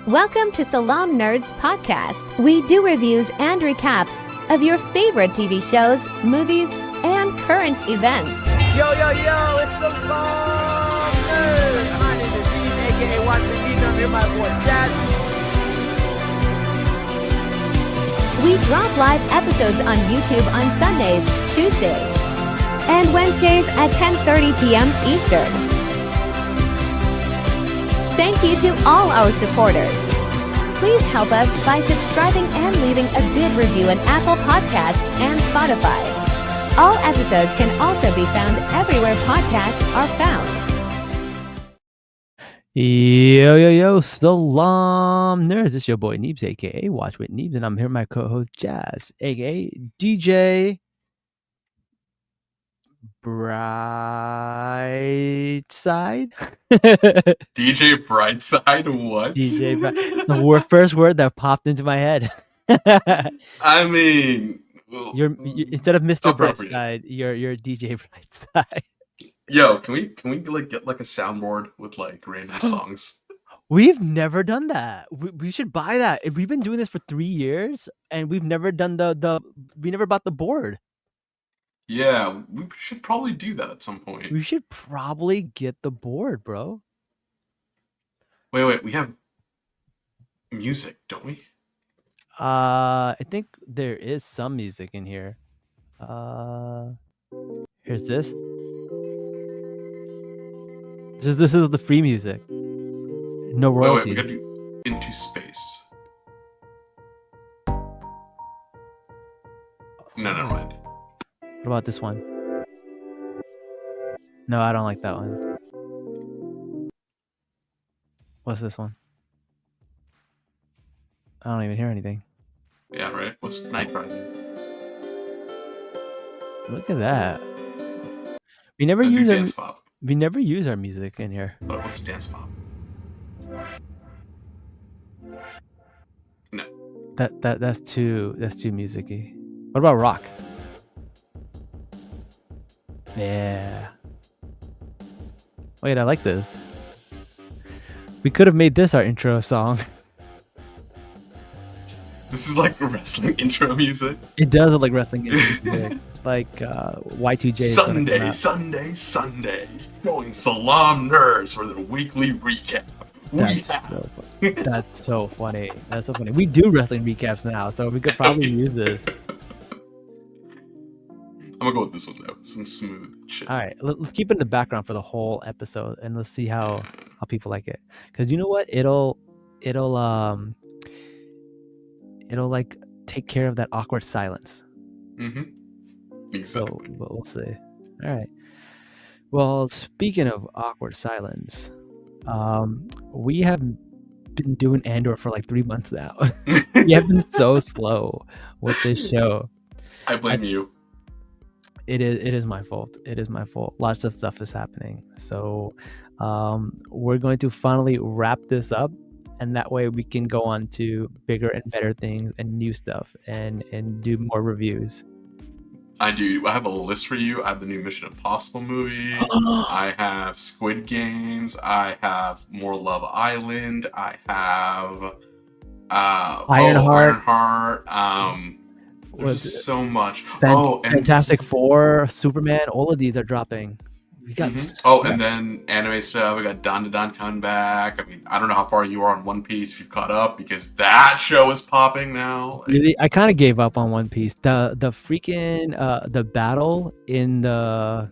Welcome to Salaam Nerds Podcast. We do reviews and recaps of your favorite TV shows, movies, and current events. Yo, it's the Salaam Nerds. My name is E10, aka Watch the E10. I'm here, my boy Jazz. We drop live episodes on YouTube on Sundays, Tuesdays, and Wednesdays at 10:30 p.m. Eastern. Thank you to all our supporters. Please help us by subscribing and leaving a good review on Apple Podcasts and Spotify. All episodes can also be found everywhere podcasts are found. Yo, Salaam Nerds. It's your boy Neebs, aka Watch with Neebs, and I'm here with my co-host Jazz, aka DJ Brightside. DJ Brightside, what? It's the first word that popped into my head. I mean, well, you're instead of Mr. appropriate. Brightside, you're DJ Brightside. Yo, can we like get like a soundboard with like random songs? We've never done that. We should buy that. We've been doing this for 3 years, and we've never done we never bought the board. Yeah, we should probably do that at some point. We should probably get the board, bro. Wait, we have music, don't we? I think there is some music in here. Here's this. This is the free music. No royalties. Wait, we gotta do Into Space. No, never mind. What about this one? No, I don't like that one. What's this one? I don't even hear anything. Yeah, right. What's Night Rising? Look at that. We never Do use Dance Pop. We never use our music in here. What's Dance Pop? No. That's too music-y. What about rock? Yeah. Wait, I like this. We could have made this our intro song. This is like wrestling intro music. It does look like wrestling intro music. It's like Y2J. Sundays. Join Salaam Nerds for the weekly recap. That's so funny. That's so funny. We do wrestling recaps now, so we could probably use this. I'm gonna go with this one though. Some smooth shit. All right, let's keep it in the background for the whole episode, and let's see how people like it. Because you know what, it'll like take care of that awkward silence. Exactly. So we'll see. All right. Well, speaking of awkward silence, we have been doing Andor for like 3 months now. We have been so slow with this show. I blame you. It is my fault. It is my fault. Lots of stuff is happening. So we're going to finally wrap this up, and that way we can go on to bigger and better things and new stuff and do more reviews. I do. I have a list for you. I have the new Mission Impossible movie. I have Squid Games. I have More Love Island. I have Ironheart. There's just so much. Fantastic Four, Superman. All of these are dropping. We got and then anime stuff. We got Don coming back. I mean, I don't know how far you are on One Piece. If you've caught up, because that show is popping now. Really, I kind of gave up on One Piece. The freaking the battle in the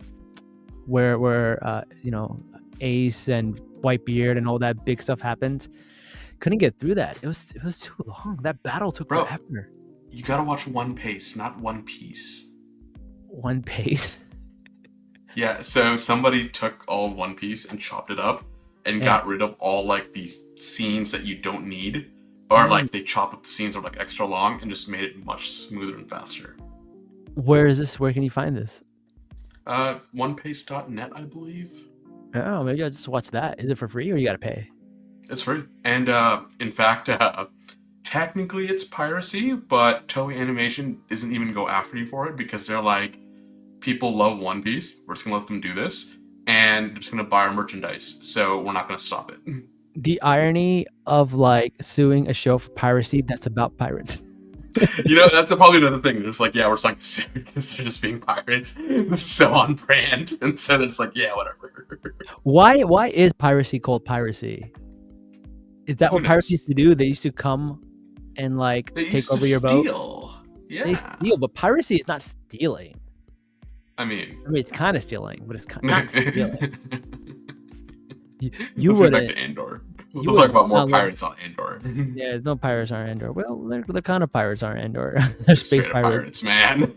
where Ace and Whitebeard and all that big stuff happened. Couldn't get through that. It was too long. That battle took forever. You gotta watch One Piece, not One Piece. One Piece. Yeah, so somebody took all of One Piece and chopped it up and got rid of all like these scenes that you don't need, or like they chopped up the scenes that are like extra long and just made it much smoother and faster. Where is this? Where can you find this? OnePiece.net, I believe. Oh, maybe I'll just watch that. Is it for free or you gotta pay? It's free, and in fact, technically it's piracy, but Toei Animation doesn't even go after you for it because they're like, people love One Piece. We're just gonna let them do this, and they're just gonna buy our merchandise. So we're not gonna stop it. The irony of like suing a show for piracy that's about pirates. That's probably another thing. There's like, yeah, we're just like because they're just being pirates. This is so on brand. And so it's like, yeah, whatever. Why is piracy called piracy? Is that Who what pirates knows? used to do? They used to come and like They take used over to your boat. steal. Yeah. They steal, but piracy is not stealing. I mean, It's kind of stealing, but it's not stealing. You let's get back wouldn't. to Andor. You We'll talk wouldn't about more not let- pirates on Andor. Yeah, no pirates are Andor. Well, they're kind of pirates are Andor. They're space Straight up pirates. man.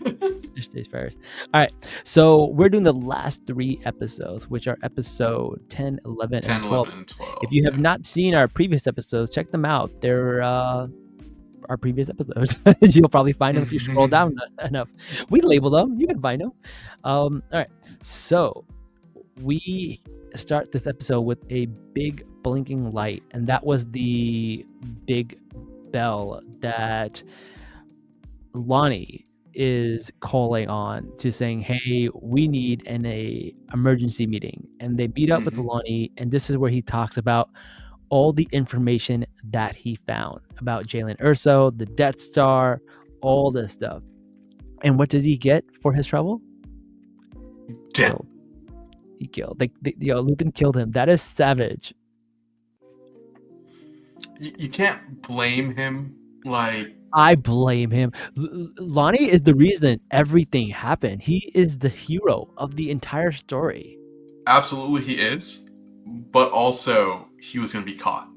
They're space pirates. All right, so we're doing the last 3 episodes, which are episode 10, 11, 10, and 12. 11, and 12. If you have not seen our previous episodes, check them out. They're our previous episodes. You'll probably find them if you scroll down enough. We label them. You can find them. All right. So we start this episode with a big blinking light, and that was the big bell that Lonnie is calling on to saying, hey, we need an emergency meeting. And they meet up with Lonnie, and this is where he talks about all the information that he found about Jalen Erso, the Death Star, all this stuff. And what does he get for his trouble? Damn. Killed. He killed. Luthen killed him. That is savage. You can't blame him. Like, I blame him. Lonnie is the reason everything happened. He is the hero of the entire story. absolutely he is, but also he was going to be caught.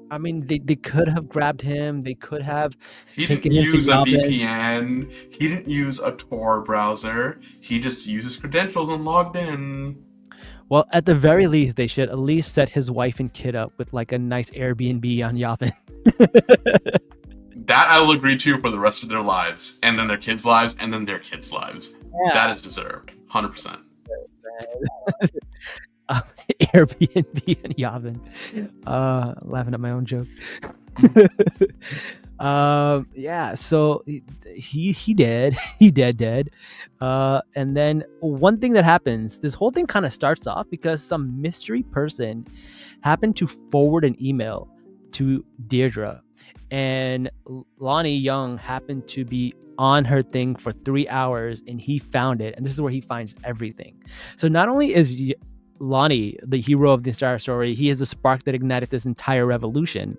I mean, they could have grabbed him. They could have He didn't taken him to use a Yavin. VPN. He didn't use a Tor browser. He just used his credentials and logged in. Well, at the very least, they should at least set his wife and kid up with like a nice Airbnb on Yavin. That I will agree to for the rest of their lives, and then their kids' lives, and then their kids' lives. Yeah. That is deserved, 100%. Airbnb and Yavin. Laughing at my own joke. Yeah, so he dead. He dead. And then one thing that happens, this whole thing kind of starts off because some mystery person happened to forward an email to Deirdre, and Lonnie Young happened to be on her thing for 3 hours, and he found it, and this is where he finds everything. So not only is Lonnie the hero of the entire story, he is the spark that ignited this entire revolution.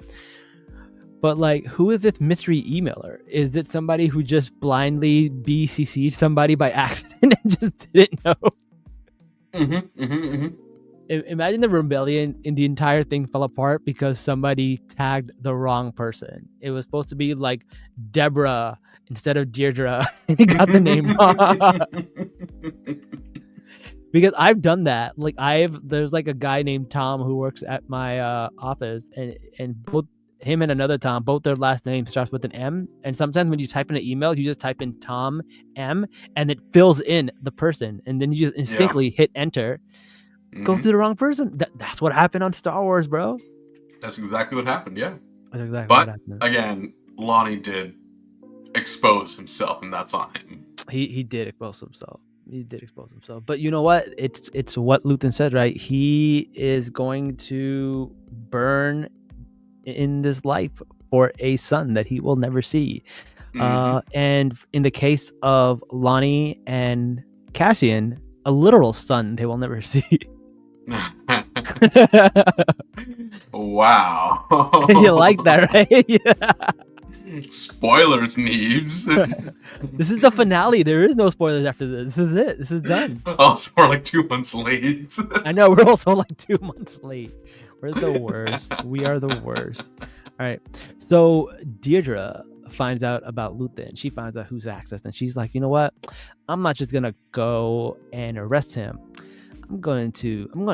But like, who is this mystery emailer? Is it somebody who just blindly BCC'd somebody by accident and just didn't know? Imagine the rebellion and the entire thing fell apart because somebody tagged the wrong person. It was supposed to be like Deborah instead of Deirdre, and he got the name wrong. Because I've done that. Like there's like a guy named Tom who works at my office, and both him and another Tom, both their last name starts with an M. And sometimes when you type in an email, you just type in Tom M, and it fills in the person, and then you just instinctively hit enter. Goes to the wrong person. That's what happened on Star Wars, bro. That's exactly what happened, yeah. That's exactly what But happened. again, Lonnie did expose himself, and that's on him. He did expose himself. He did expose himself. But you know what? It's what Luthen said, right? He is going to burn in this life for a son that he will never see. And in the case of Lonnie and Cassian, a literal son they will never see. Wow. You like that, right? Yeah. Spoilers, Neebs. This is the finale. There is no spoilers after this. This is it. This is done. Also, we're like 2 months late. I know, we're also like 2 months late. We're the worst. We are the worst. All right. So Deirdre finds out about Luthen. She finds out who's accessed, and she's like, you know what? I'm not just gonna go and arrest him. I'm gonna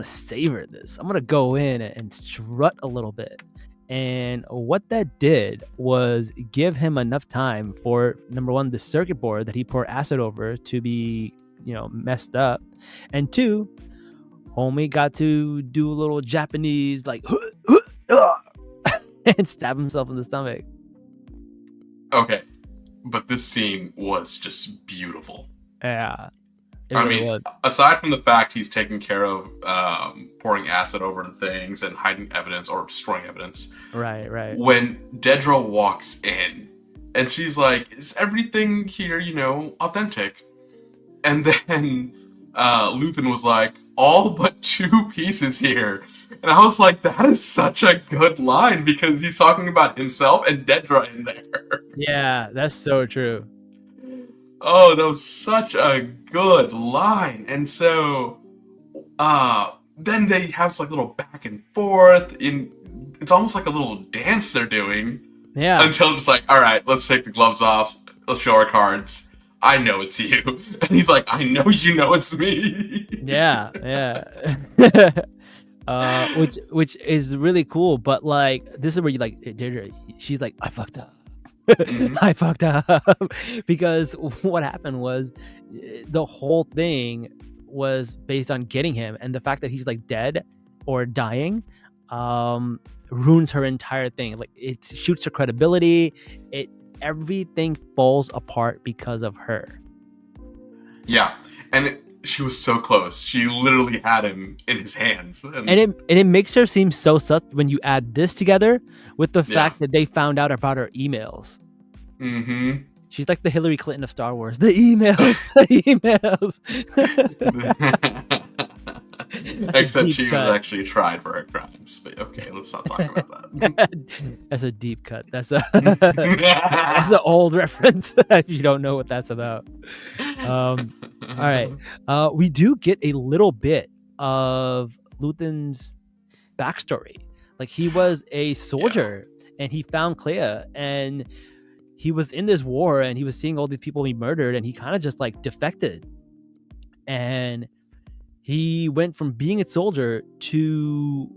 savor this. I'm gonna go in and strut a little bit. And what that did was give him enough time for, number one, the circuit board that he poured acid over to be, messed up. And two, homie got to do a little Japanese, like, and stab himself in the stomach. Okay. But this scene was just beautiful. Yeah. It I really mean, was. aside from the fact he's taking care of pouring acid over the things and hiding evidence or destroying evidence, Right, right. when Dedra walks in and she's like, "Is everything here, authentic?" And then Luthen was like, "All but 2 pieces here." And I was like, that is such a good line because he's talking about himself and Dedra in there. Yeah, that's so true. Oh, that was such a good line. And so then they have like little back and forth it's almost like a little dance they're doing. Yeah. Until it's like, all right, let's take the gloves off. Let's show our cards. I know it's you. And he's like, I know you know it's me. Yeah, yeah. Which is really cool, but like this is where you like she's like, I fucked up. Mhm. I fucked up because what happened was the whole thing was based on getting him, and the fact that he's like dead or dying ruins her entire thing. Like it shoots her credibility. Everything falls apart because of her. Yeah. And she was so close. She literally had him in his hands. And it makes her seem so sus when you add this together with the fact that they found out about her emails. Mm-hmm. She's like the Hillary Clinton of Star Wars. The emails, the emails. Except she was actually tried for her crimes. But okay, let's not talk about that. That's a deep cut. That's that's an old reference if you don't know what that's about. All right. We do get a little bit of Luthen's backstory. Like he was a soldier and he found Clea and he was in this war and he was seeing all these people be murdered and he kind of just like defected. And he went from being a soldier to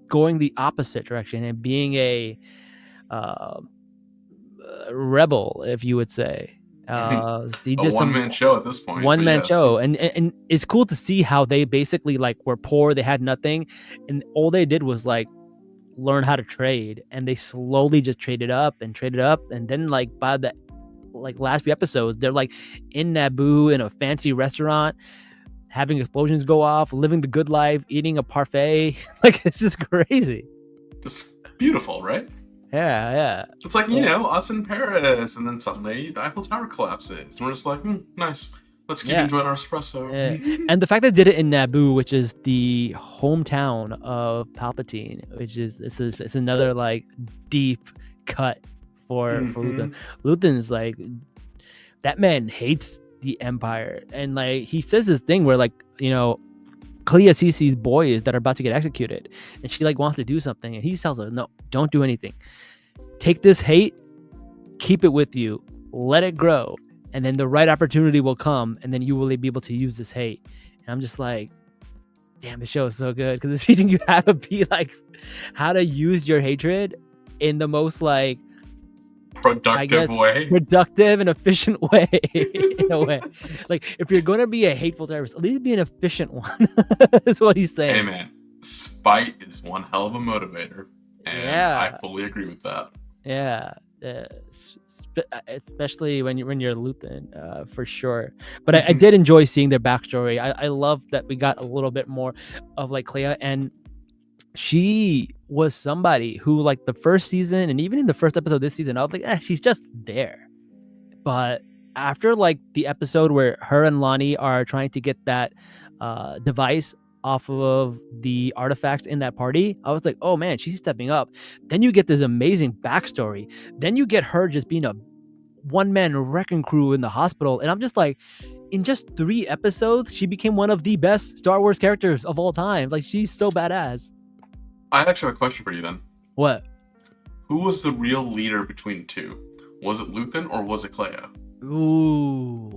going the opposite direction and being a rebel, if you would say. He did a one-man show at this point. One-man show. And it's cool to see how they basically like were poor, they had nothing, and all they did was like learn how to trade, and they slowly just traded up, and then like by the like last few episodes, they're like in Naboo in a fancy restaurant, having explosions go off, living the good life, eating a parfait. Like it's just crazy. It's beautiful, right? Yeah. It's like, us in Paris, and then suddenly the Eiffel Tower collapses. And we're just like, nice. Let's keep enjoying our espresso. Yeah. And the fact that they did it in Naboo, which is the hometown of Palpatine, which is it's another like deep cut for Luthen. Luthen's like, that man hates the Empire, and like he says this thing where like Clea sees these boys that are about to get executed, and she like wants to do something, and he tells her, no, don't do anything. Take this hate, keep it with you, let it grow, and then the right opportunity will come, and then you will be able to use this hate. And I'm just like, damn, the show is so good because it's teaching you how to be like, how to use your hatred in the most like productive and efficient way. In a way, like if you're gonna be a hateful terrorist, at least be an efficient one. That's what he's saying. Hey man, spite is one hell of a motivator, and I fully agree with that. Yeah, especially when you're Luthen, for sure. But I did enjoy seeing their backstory. I love that we got a little bit more of like Clea, and she was somebody who like the first season and even in the first episode this season, I was like, she's just there. But after like the episode where her and Lonnie are trying to get that device off of the artifacts in that party, I was like, oh man, she's stepping up. Then you get this amazing backstory. Then you get her just being a one-man wrecking crew in the hospital. And I'm just like, in just 3 episodes, she became one of the best Star Wars characters of all time. Like, she's so badass. I actually have a question for you then. What? Who was the real leader between the two? Was it Luthen or was it Clea? Ooh.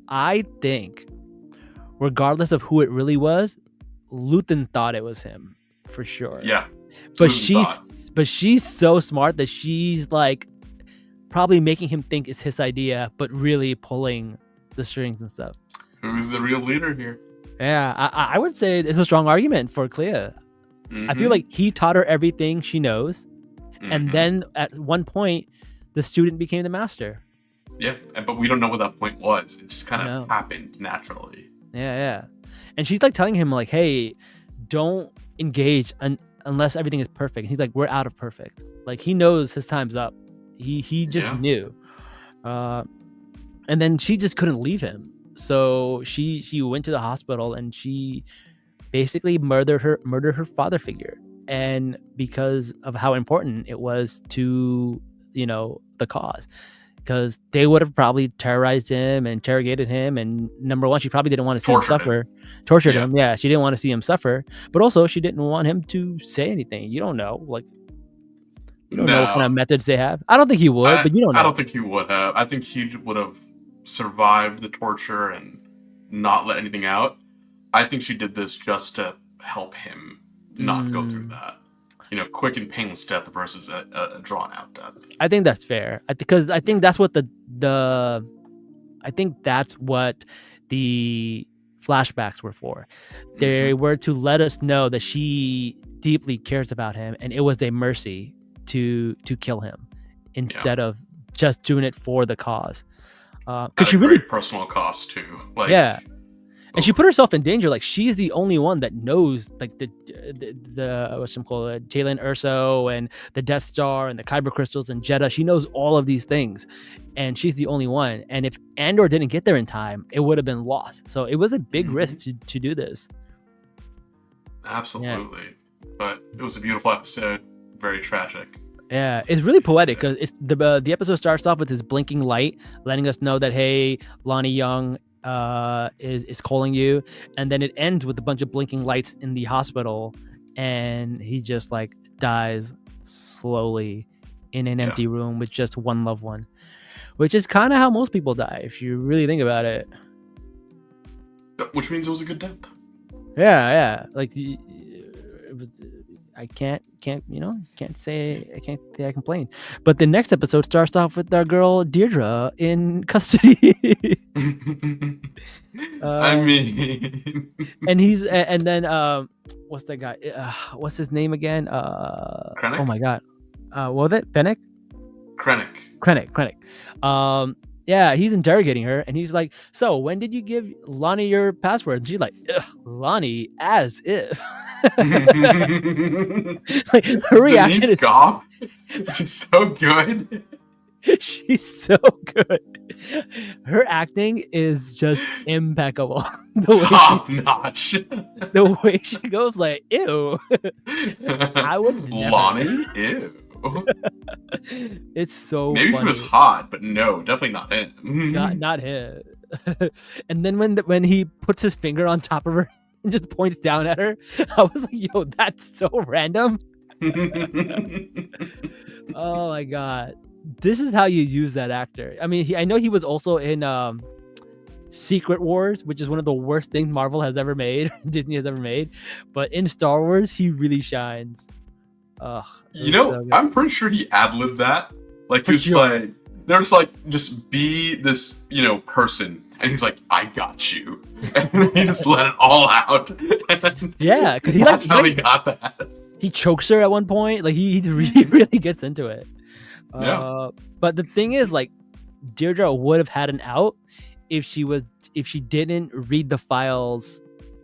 I think, regardless of who it really was, Luthen thought it was him, for sure. Yeah. But she's so smart that she's like probably making him think it's his idea, but really pulling the strings and stuff. Who's the real leader here? Yeah, I would say it's a strong argument for Clea. I feel like he taught her everything she knows, and then at one point, the student became the master. Yeah, but we don't know what that point was. It just kind I know. of happened naturally. Yeah. And she's like telling him like, hey, don't engage unless everything is perfect. And he's like, we're out of perfect. Like he knows his time's up. He just Yeah. knew. And then she just couldn't leave him. So she went to the hospital and she basically murdered her father figure. And because of how important it was to, the cause. Because they would have probably terrorized him and interrogated him. And number one, she probably didn't want to see him suffer. Tortured him. Yeah, she didn't want to see him suffer. But also, she didn't want him to say anything. You don't know. Like, you don't know what kind of methods they have. I don't think he would, but you don't know. I don't think he would have. I think he would have survived the torture and not let anything out. I think she did this just to help him not go through that. Quick and painless death versus a drawn out death. I think that's fair. Because I think that's what the flashbacks were for. They were to let us know that she deeply cares about him, and it was a mercy to kill him instead of just doing it for the cause. Because she really personal cost too. And she put herself in danger. Like she's the only one that knows, like the what's some called Jalen Erso and the Death Star and the Kyber crystals and Jeddah. She knows all of these things, and she's the only one. And if Andor didn't get there in time, it would have been lost. So it was a big risk to do this. Absolutely, but it was a beautiful episode. Very tragic. Yeah, it's really poetic because it's the episode starts off with this blinking light, letting us know that hey, Lonnie Young is calling you, and then it ends with a bunch of blinking lights in the hospital, and he just like dies slowly in an empty room with just one loved one, which is kind of how most people die if you really think about it. Which means it was a good death. Yeah, like it was. I can't say I complain. But the next episode starts off with our girl Deirdre in custody. I mean, and then what's that guy? What's his name again? Krennic? Oh my god. What was it? Fennec? Krennic. Yeah, he's interrogating her, and he's like, "So, when did you give Lonnie your password?" And she's like, Lonnie, as if. Like, her reaction is she's so good. She's so good. Her acting is just impeccable. Top notch. The way she goes, like, ew. I would never. Lonnie, ew. It's so maybe funny. he was hot, but no, definitely not him. Not him. And then when he puts his finger on top of her and just points down at her, I was like, yo, that's so random. Oh my god, this is how you use that actor. I mean, I know he was also in Secret Wars, which is one of the worst things Marvel has ever made, Disney has ever made, but in Star Wars he really shines. So I'm pretty sure he ad-libbed that. Like, he was like, there's like, just be this, person. And he's like, I got you. And he just let it all out. Yeah, because that's how he got that. He chokes her at one point. Like, he really gets into it. Yeah. But the thing is, like, Deirdre would have had an out if she didn't read the files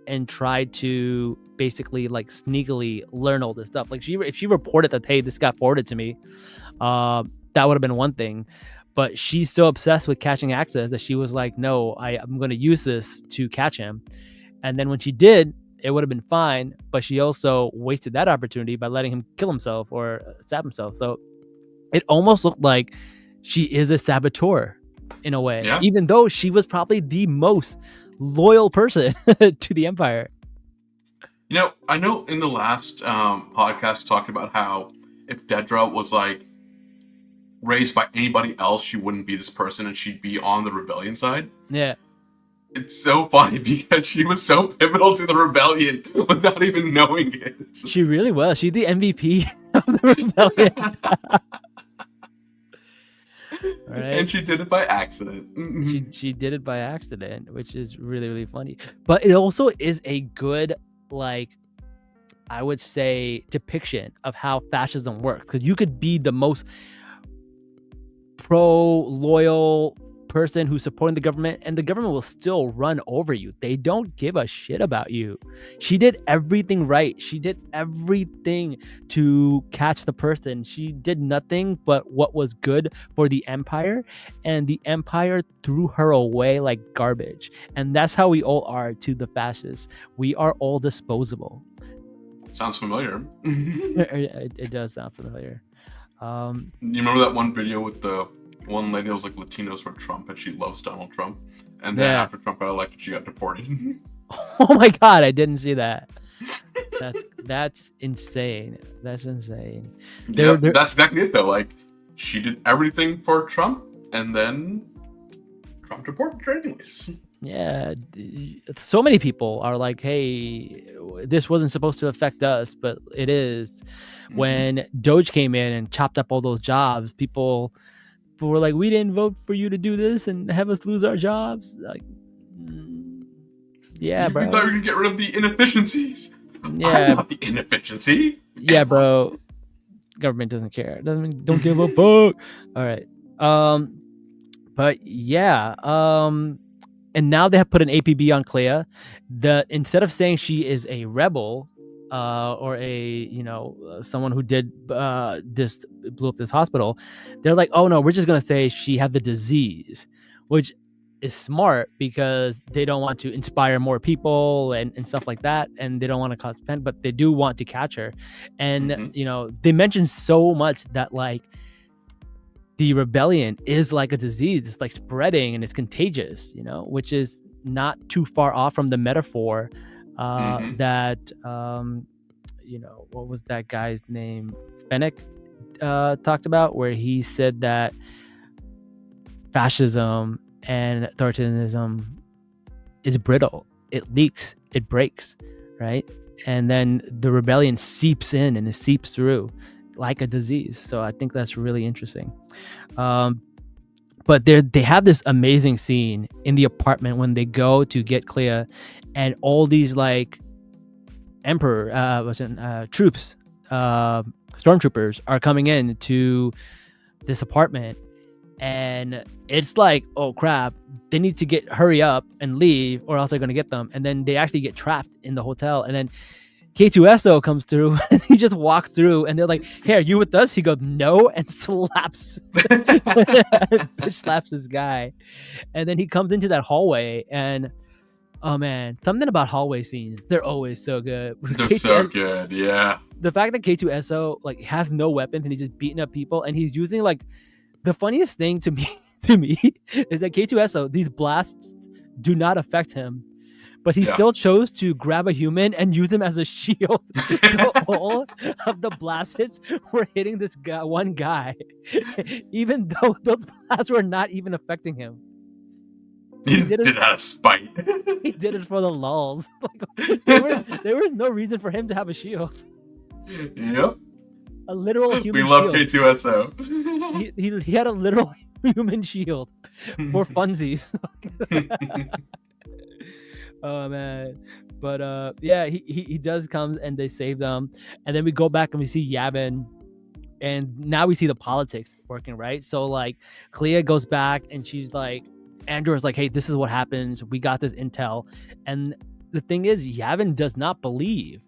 and tried to basically like sneakily learn all this stuff. Like if she reported that, hey, this got forwarded to me, that would have been one thing. But she's so obsessed with catching access that she was like, no, I'm going to use this to catch him. And then when she did, it would have been fine. But she also wasted that opportunity by letting him kill himself or stab himself. So it almost looked like she is a saboteur in a way, even though she was probably the most loyal person to the Empire. I know in the last podcast we talked about how if Dedra was like raised by anybody else, she wouldn't be this person and she'd be on the rebellion side. Yeah. It's so funny because she was so pivotal to the rebellion without even knowing it. She really was. She's the MVP of the rebellion. Right. And she did it by accident. She did it by accident, which is really, really funny. But it also is a good, like, I would say, depiction of how fascism works. Because you could be the most pro-loyal person who's supporting the government, and the government will still run over you. They don't give a shit about you. She did everything right. She did everything to catch the person. She did nothing but what was good for the Empire, and the Empire threw her away like garbage. And that's how we all are to the fascists. We are all disposable. Sounds familiar. It does sound familiar. You remember that one video with the one lady that was like Latinos for Trump, and she loves Donald Trump, and then after Trump got elected, she got deported. Oh my god, I didn't see that. That's insane. That's insane. Yeah, that's exactly it though. Like, she did everything for Trump, and then Trump deported her anyways. Yeah, so many people are like, hey, this wasn't supposed to affect us, but it is. When Doge came in and chopped up all those jobs, people were like, we didn't vote for you to do this and have us lose our jobs. Like, yeah, bro. We thought we were gonna get rid of the inefficiencies. Yeah, I'm not the inefficiency. Yeah, bro. Government doesn't care. Don't give a fuck. All right. But yeah. And now they have put an APB on Clea. Instead of saying she is a rebel, or someone who did blew up this hospital, they're like, oh no, we're just gonna say she had the disease, which is smart because they don't want to inspire more people and stuff like that, and they don't want to cause pain, but they do want to catch her. And they mentioned so much that like the rebellion is like a disease. It's like spreading and it's contagious, which is not too far off from the metaphor that what was that guy's name, Fennec, talked about, where he said that fascism and authoritarianism is brittle. It leaks, it breaks, right? And then the rebellion seeps in and it seeps through like a disease. So I think that's really interesting. But they have this amazing scene in the apartment when they go to get Clea, and all these like troops, stormtroopers are coming in to this apartment, and it's like, oh crap, they need to hurry up and leave or else they're gonna get them. And then they actually get trapped in the hotel, and then K2SO comes through and he just walks through and they're like, hey, are you with us? He goes, no, and slaps bitch slaps this guy. And then he comes into that hallway, and oh man, something about hallway scenes, they're always so good. They're so good, yeah. The fact that K2SO like has no weapons and he's just beating up people, and he's using like, the funniest thing to me is that K2SO, these blasts do not affect him, but he still chose to grab a human and use him as a shield. So all of the blast hits were hitting this one guy, even though those blasts were not even affecting him. He did it out of spite. He did it for the lulz. There was no reason for him to have a shield. Yep. A literal human shield. We love K2SO. He had a literal human shield for funsies. Oh man. But yeah, he does come and they save them, and then we go back and we see Yavin, and now we see the politics working, right? So like Clea goes back and she's like, Andor is like, hey, this is what happens, we got this intel. And the thing is, Yavin does not believe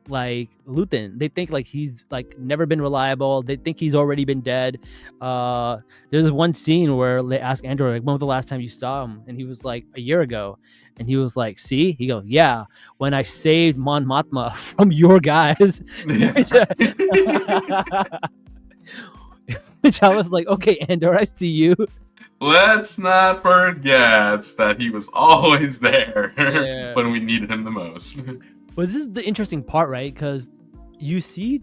like Luthen. They think like he's like never been reliable. They think he's already been dead. There's one scene where they ask Andor, like, when was the last time you saw him? And he was like, a year ago. And he was like, see? He goes, yeah, when I saved Mon Mothma from your guys. Which I was like, okay, Andor, I see you. Let's not forget that he was always there when we needed him the most. But this is the interesting part, right? Because you see,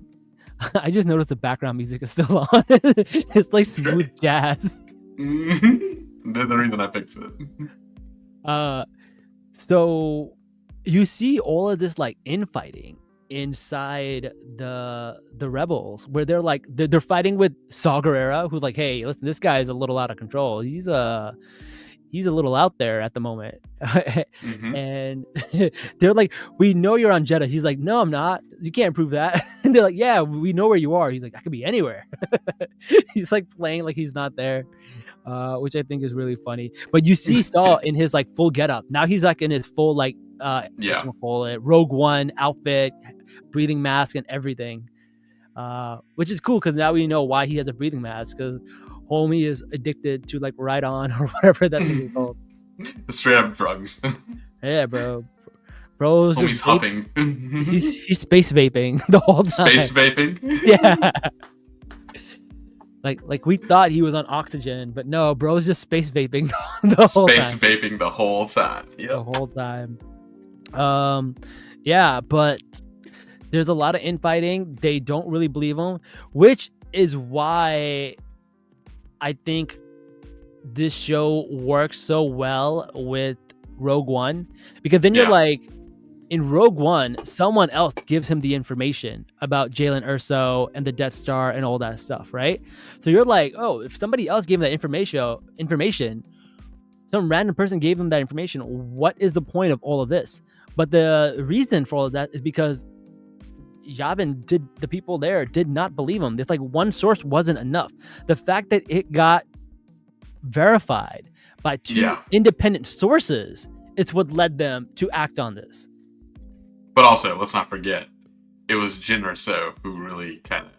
I just noticed the background music is still on. It's like smooth jazz. There's a reason I picked it. So you see all of this like infighting inside the rebels, where they're like they're fighting with Saw Gerrera, who's like, hey, listen, this guy is a little out of control. he's a little out there at the moment. Mm-hmm. And they're like, we know you're on Jeddah. He's like, no, I'm not. You can't prove that. And they're like, yeah, we know where you are. He's like, I could be anywhere. He's like playing like he's not there, which I think is really funny. But you see Saul in his like full getup. Now he's like in his full like Rogue One outfit, breathing mask and everything, which is cool because now we know why he has a breathing mask, because homie is addicted to like Ride On or whatever that thing is called. Straight up drugs. Yeah, bro. Bro's Homie's huffing. He's space vaping the whole time. Space vaping? Yeah. Like we thought he was on oxygen, but no, bro's just space vaping the whole time. Space vaping the whole time. Yep. The whole time. Yeah, but there's a lot of infighting. They don't really believe him, which is why I think this show works so well with Rogue One, because then you're like, in Rogue One, someone else gives him the information about Jalen Erso and the Death Star and all that stuff, right? So you're like, oh, if somebody else gave him that information, some random person gave him that information, what is the point of all of this? But the reason for all of that is because Yavin the people there did not believe him. It's like one source wasn't enough. The fact that it got verified by two independent sources is what led them to act on this. But also, let's not forget, it was Jyn Erso who really kind of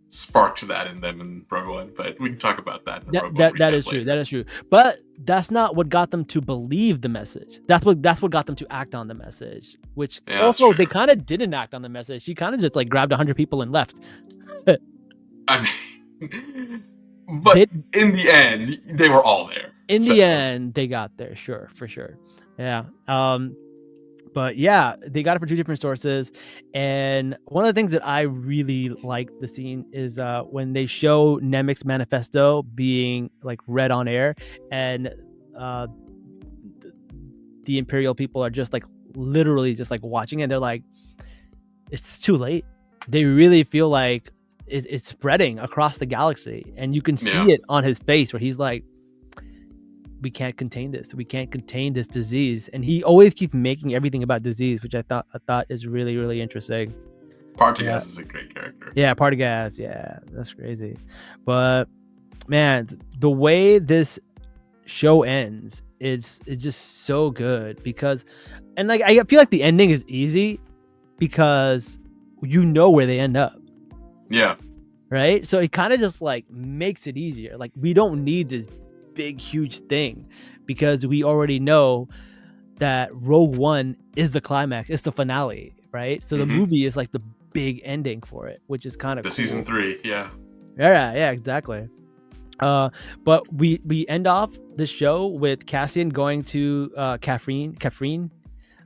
sparked that in them in Rogue One. But we can talk about that in the Rogue One that is true. That is true. But that's not what got them to believe the message. That's what got them to act on the message. Which also they kind of didn't act on the message. She kind of just like grabbed 100 people and left. I mean, but in the end, they were all there. In the end, they got there. Sure, for sure. Yeah. But yeah, they got it from two different sources. And one of the things that I really like the scene is when they show Nemik's manifesto being like read on air, and the Imperial people are just like literally just like watching it. And they're like, it's too late. They really feel like it's spreading across the galaxy, and you can see it on his face where he's like, we can't contain this. We can't contain this disease. And he always keeps making everything about disease, which I thought is really, really interesting. Partagaz is a great character. Yeah, Partagaz. Yeah, that's crazy. But man, the way this show ends is just so good, because, and like I feel like the ending is easy because you know where they end up. Yeah. Right? So it kind of just like makes it easier. Like we don't need this big huge thing, because we already know that Rogue One is the climax, it's the finale, right? So the movie is like the big ending for it, which is kind of cool. Season 3, yeah, exactly. But we end off the show with Cassian going to Kafrene,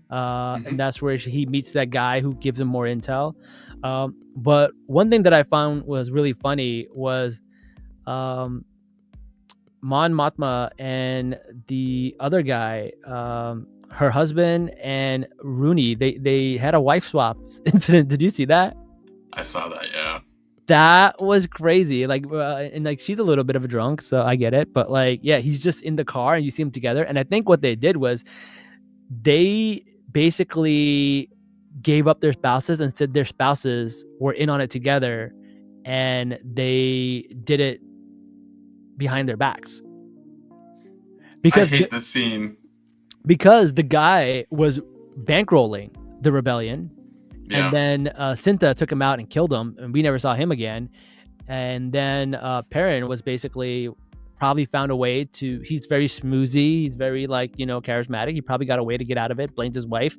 and that's where he meets that guy who gives him more intel. But one thing that I found was really funny was Mon Mothma and the other guy, her husband and Rooney, they had a wife swap incident. Did you see that? I saw that, yeah. That was crazy. Like, and like she's a little bit of a drunk, so I get it. But like, yeah, he's just in the car and you see them together. And I think what they did was they basically gave up their spouses and said their spouses were in on it together, and they did it behind their backs. Because I hate the scene. Because the guy was bankrolling the rebellion, and then Cinta took him out and killed him, and we never saw him again. And then Perrin was basically probably found a way to, he's very smoozy, he's very like, charismatic, he probably got a way to get out of it, blamed his wife.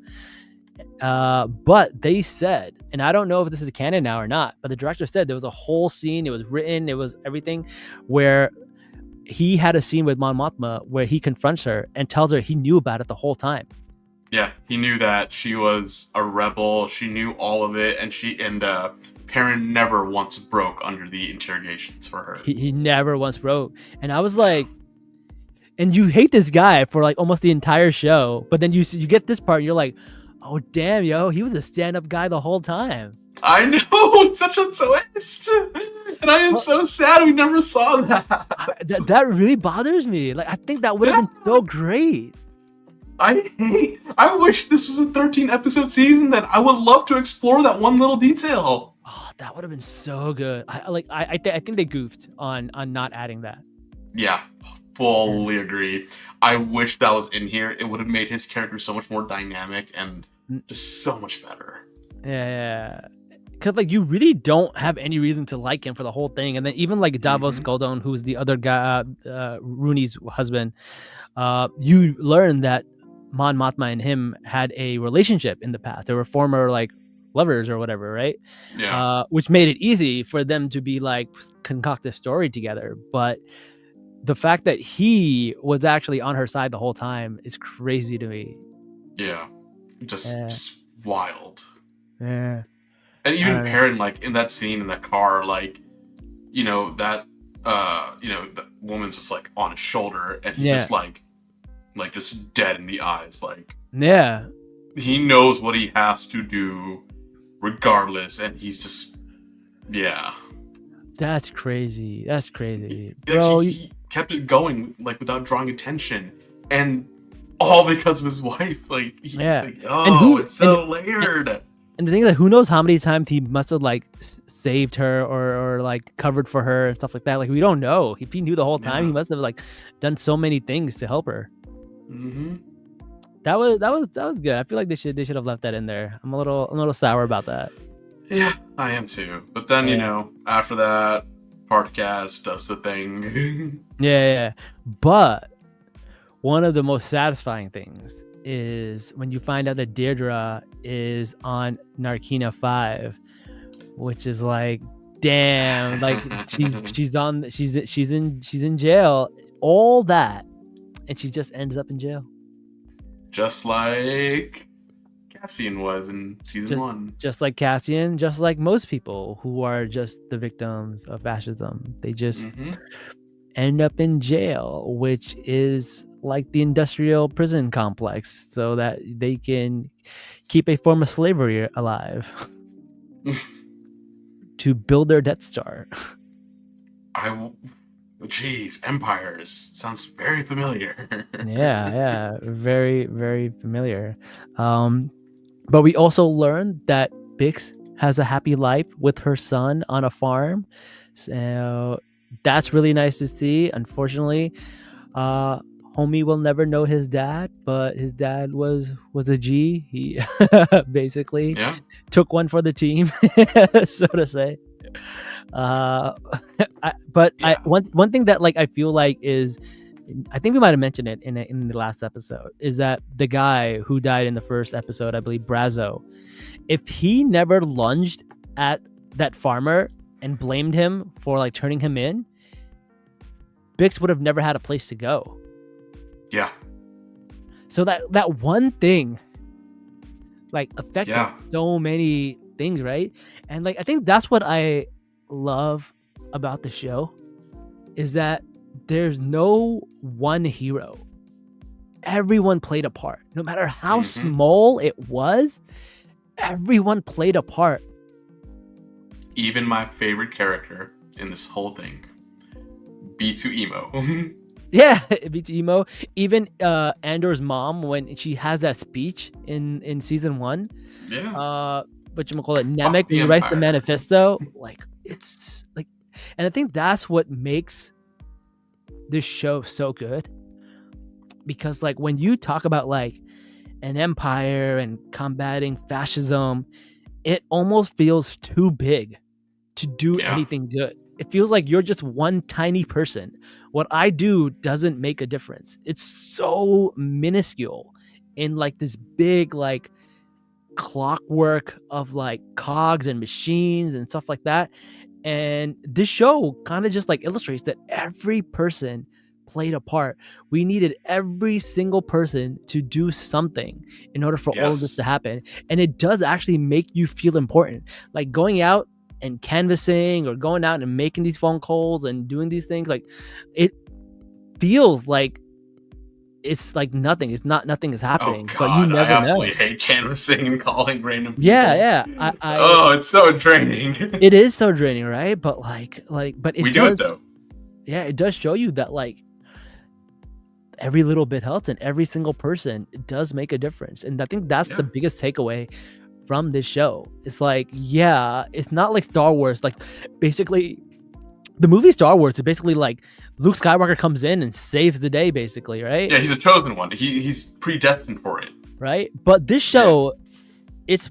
But they said, and I don't know if this is canon now or not, but the director said there was a whole scene, it was written, it was everything, where he had a scene with Mon Mothma where he confronts her and tells her he knew about it the whole time. Yeah, he knew that she was a rebel, she knew all of it, and Perrin never once broke under the interrogations for her. He never once broke. And I was like, and you hate this guy for like almost the entire show, but then you get this part and you're like, oh damn, yo, he was a stand-up guy the whole time. I know, it's such a twist, and I am so sad we never saw that. That really bothers me. Like, I think that would have been so great. I wish this was a 13 episode season. That I would love to explore that one little detail. Oh, that would have been so good. I think they goofed on not adding that. Yeah, fully agree. I wish that was in here. It would have made his character so much more dynamic and just so much better. Yeah. Because, like, you really don't have any reason to like him for the whole thing. And then even, like, Davos Goldon, who's the other guy, Rooney's husband, you learn that Mon Mothma and him had a relationship in the past. They were former, like, lovers or whatever, right? Yeah. Which made it easy for them to be, like, concoct a story together. But the fact that he was actually on her side the whole time is crazy to me. Yeah. Just wild. Yeah. And even Perrin, like, in that scene in that car, like, that woman's just, like, on his shoulder, and he's just, like, just dead in the eyes. Like, yeah. He knows what he has to do regardless, and he's just, yeah. That's crazy. Bro, he kept it going, like, without drawing attention, and all because of his wife. Like, it's so layered. And the thing is, like, who knows how many times he must have, like, saved her or like covered for her and stuff like that. Like, we don't know. If he knew the whole time, he must have, like, done so many things to help her. Mm-hmm. That was good. I feel like they should have left that in there. I'm a little sour about that. Yeah, I am too. But then after that, podcast does the thing. yeah. But one of the most satisfying things is when you find out that Deirdre is on Narkina 5, which is like, damn, like she's in jail, all that, and she just ends up in jail. Just like Cassian was in season 1. Just like Cassian, just like most people who are just the victims of fascism. They just end up in jail, which is like the industrial prison complex, so that they can keep a form of slavery alive to build their Death Star. Jeez, empires sounds very familiar. yeah, very, very familiar. But we also learned that Bix has a happy life with her son on a farm, so that's really nice to see. Unfortunately, homie will never know his dad, but his dad was a G. He basically took one for the team, so to say. One thing that, like, I feel like is, I think we might have mentioned it in the last episode, is that the guy who died in the first episode, I believe Brazo, if he never lunged at that farmer and blamed him for, like, turning him in, Bix would have never had a place to go. Yeah. So that one thing, like, affected so many things, right? And, like, I think that's what I love about the show, is that there's no one hero. Everyone played a part. No matter how small it was, everyone played a part. Even my favorite character in this whole thing, B2 Emo. Yeah, B2 Emo. Even Andor's mom, when she has that speech in season 1. Yeah. Whatchamacallit, Namek, when he writes the manifesto, like, it's like, and I think that's what makes this show so good, because, like, when you talk about, like, an empire and combating fascism, it almost feels too big to do anything good. It feels like you're just one tiny person. What I do doesn't make a difference. It's so minuscule in, like, this big, like, clockwork of, like, cogs and machines and stuff like that. And this show kind of just, like, illustrates that every person played a part. We needed every single person to do something in order for all of this to happen. And it does actually make you feel important. Like, going out and canvassing, or going out and making these phone calls and doing these things, like, it feels like it's like nothing. It's not nothing is Oh happening, God, but you I never absolutely know. hate canvassing and calling random people. Yeah. Oh, it's so draining. It is so draining, right? But but We it do it does. though. Yeah, it does show you that like every little bit helps, and every single person does make a difference. And I think that's Yeah. the biggest takeaway from this show. It's like, yeah, it's not like Star Wars. Like, basically, the movie Star Wars is basically like Luke Skywalker comes in and saves the day, basically, right? Yeah, he's a chosen one. He's predestined for it. Right. But this show, its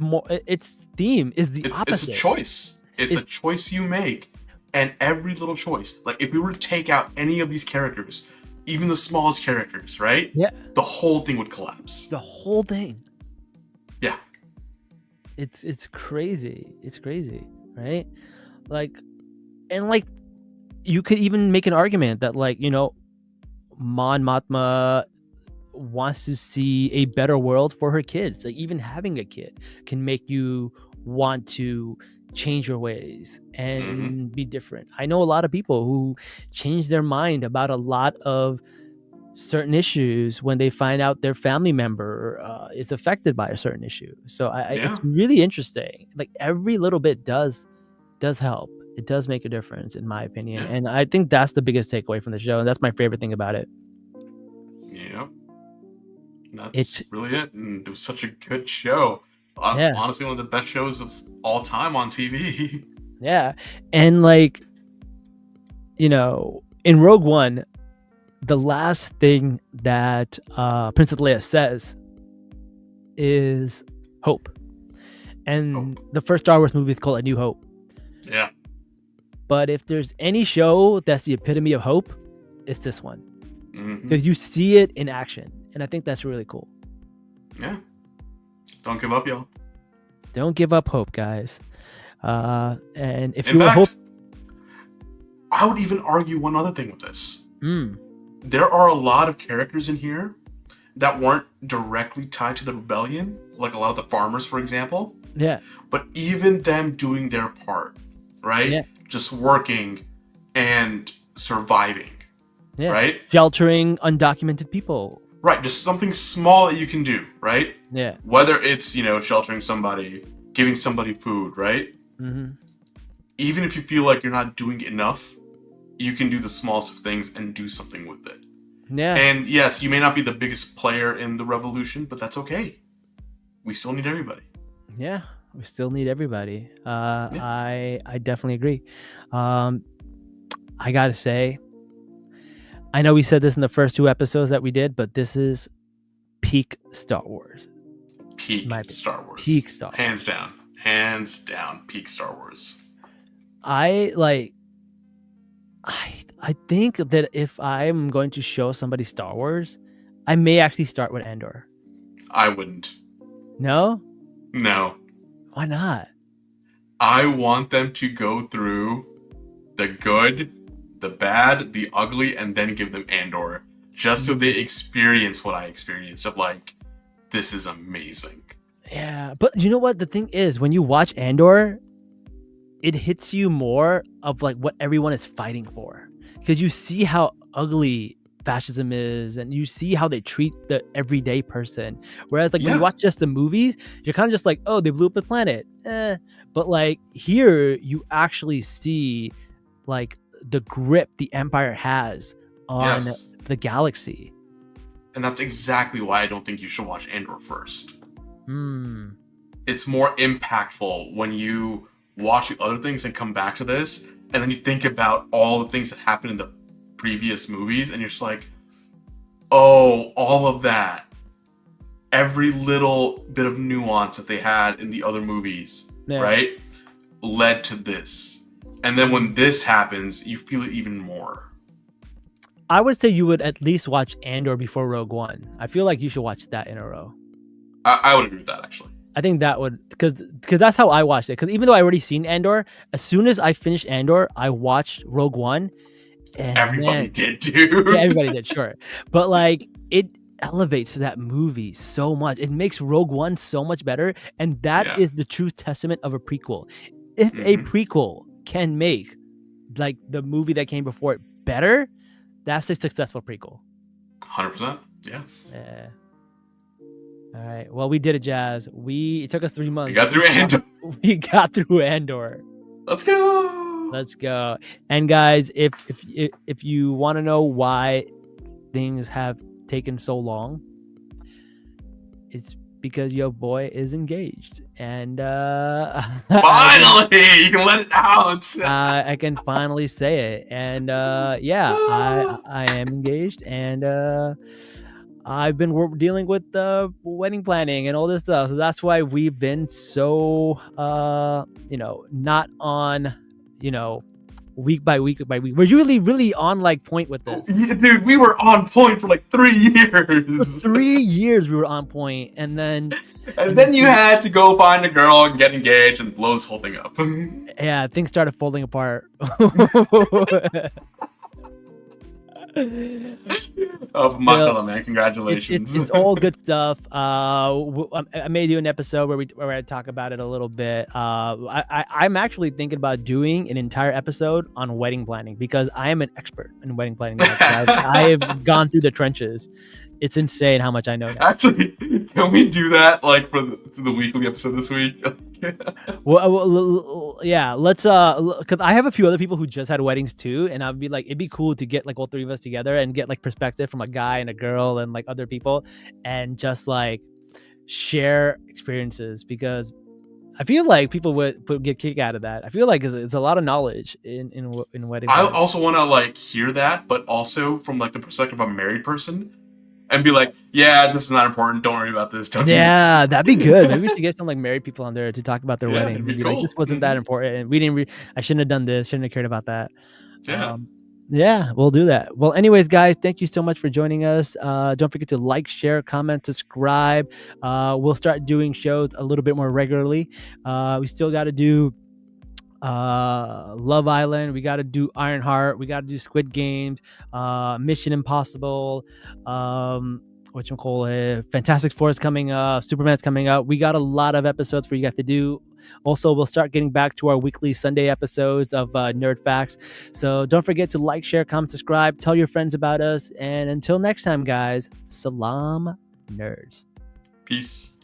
theme is the opposite. It's a choice. It's a choice you make, and every little choice. Like if we were to take out any of these characters, even the smallest characters, right? Yeah. The whole thing would collapse. The whole thing. Yeah. It's crazy. It's crazy, right? Like, and like, you could even make an argument that, like, you know, Mon Mothma wants to see a better world for her kids. Like, even having a kid can make you want to change your ways and be different. I know a lot of people who change their mind about a lot of certain issues when they find out their family member is affected by a certain issue. So it's really interesting. Like, every little bit does help. It does make a difference, in my opinion. Yeah. And I think that's the biggest takeaway from the show, and that's my favorite thing about it. Yeah. That's really it. And it was such a good show. Honestly, one of the best shows of all time on TV. Yeah. And like, you know, in Rogue One, the last thing that Princess Leia says is hope. And the first Star Wars movie is called A New Hope. Yeah. But if there's any show that's the epitome of hope, it's this one. Because you see it in action. And I think that's really cool. Yeah. Don't give up, y'all. Don't give up hope, guys. And if In you fact, hope... I would even argue one other thing with this. There are a lot of characters in here that weren't directly tied to the rebellion, like a lot of the farmers, for example. Yeah. But even them doing their part, right? Yeah. Just working and surviving, Yeah. right? Sheltering undocumented people. Right, just something small that you can do, right? Yeah. Whether it's, you know, sheltering somebody, giving somebody food, right? Even if you feel like you're not doing enough, you can do the smallest of things and do something with it. Yeah. And yes, you may not be the biggest player in the revolution, but that's okay. We still need everybody. Yeah, we still need everybody. I definitely agree. I gotta say, I know we said this in the first 2 episodes that we did, but this is peak Star Wars. Peak Star Wars. Peak Star Wars. Hands down, peak Star Wars. I think that if I'm going to show somebody Star Wars, I may actually start with Andor. I wouldn't. No? No. Why not? I want them to go through the good, the bad, the ugly, and then give them Andor. Just so they experience what I experienced of like, this is amazing. Yeah, but you know what? The thing is, when you watch Andor, it hits you more of like what everyone is fighting for. Because you see how ugly fascism is, and you see how they treat the everyday person. Whereas like when you watch just the movies, you're kind of just like, oh, they blew up the planet. But like here, you actually see like the grip the Empire has on the galaxy. And that's exactly why I don't think you should watch Andor first. It's more impactful when you watch the other things and come back to this, and then you think about all the things that happened in the previous movies, and you're just like, oh, all of that. Every little bit of nuance that they had in the other movies, right, led to this. And then when this happens, you feel it even more. I would say you would at least watch Andor before Rogue One. I feel like you should watch that in a row. I would agree with that, actually. I think that would, because that's how I watched it. Because even though I already seen Andor, as soon as I finished Andor, I watched Rogue One. And everybody did, dude. Yeah, everybody did, sure. But like, it elevates that movie so much. It makes Rogue One so much better. And that is the true testament of a prequel. If a prequel can make like the movie that came before it better, that's a successful prequel. 100%. Yeah. Yeah. All right. Well, we did it, Jazz. It took us 3 months. We got through Andor. We got through Andor. Let's go. Let's go. And guys, if you want to know why things have taken so long, it's because your boy is engaged. And finally, you can let it out. I can finally say it. And yeah, I am engaged, and I've been dealing with the wedding planning and all this stuff. So that's why we've been so not on, week by week. We're usually really on like point with this. Yeah, dude, we were on point for like 3 years. 3 years we were on point, and then you had to go find a girl and get engaged and blow this whole thing up. Yeah, things started falling apart. Oh, mashallah, man! Congratulations. It's all good stuff. I may do an episode where I talk about it a little bit. I'm actually thinking about doing an entire episode on wedding planning because I am an expert in wedding planning. I have gone through the trenches. It's insane how much I know now. Actually, can we do that like for the weekly episode this week? Well, yeah, let's because I have a few other people who just had weddings too, and I'd be like, it'd be cool to get like all three of us together and get like perspective from a guy and a girl and like other people, and just like share experiences, because I feel like people would get kick out of that. I feel like it's a lot of knowledge in wedding. I also want to like hear that, but also from like the perspective of a married person. And be like, yeah, this is not important. Don't worry about this. Don't do this. That'd be good. Maybe we should get some like married people on there to talk about their wedding. It'd be Like, cool. this wasn't that important, and we didn't. I shouldn't have done this. Shouldn't have cared about that. Yeah. Yeah, we'll do that. Well, anyways, guys, thank you so much for joining us. Don't forget to like, share, comment, subscribe. We'll start doing shows a little bit more regularly. We still got to do Love Island, we got to do Ironheart, we got to do Squid Games, Mission Impossible, Fantastic Four is coming up, Superman's coming up. We got a lot of episodes for you guys to do. Also, we'll start getting back to our weekly Sunday episodes of Nerd Facts. So don't forget to like, share, comment, subscribe, tell your friends about us, and until next time, guys, Salaam, nerds. Peace.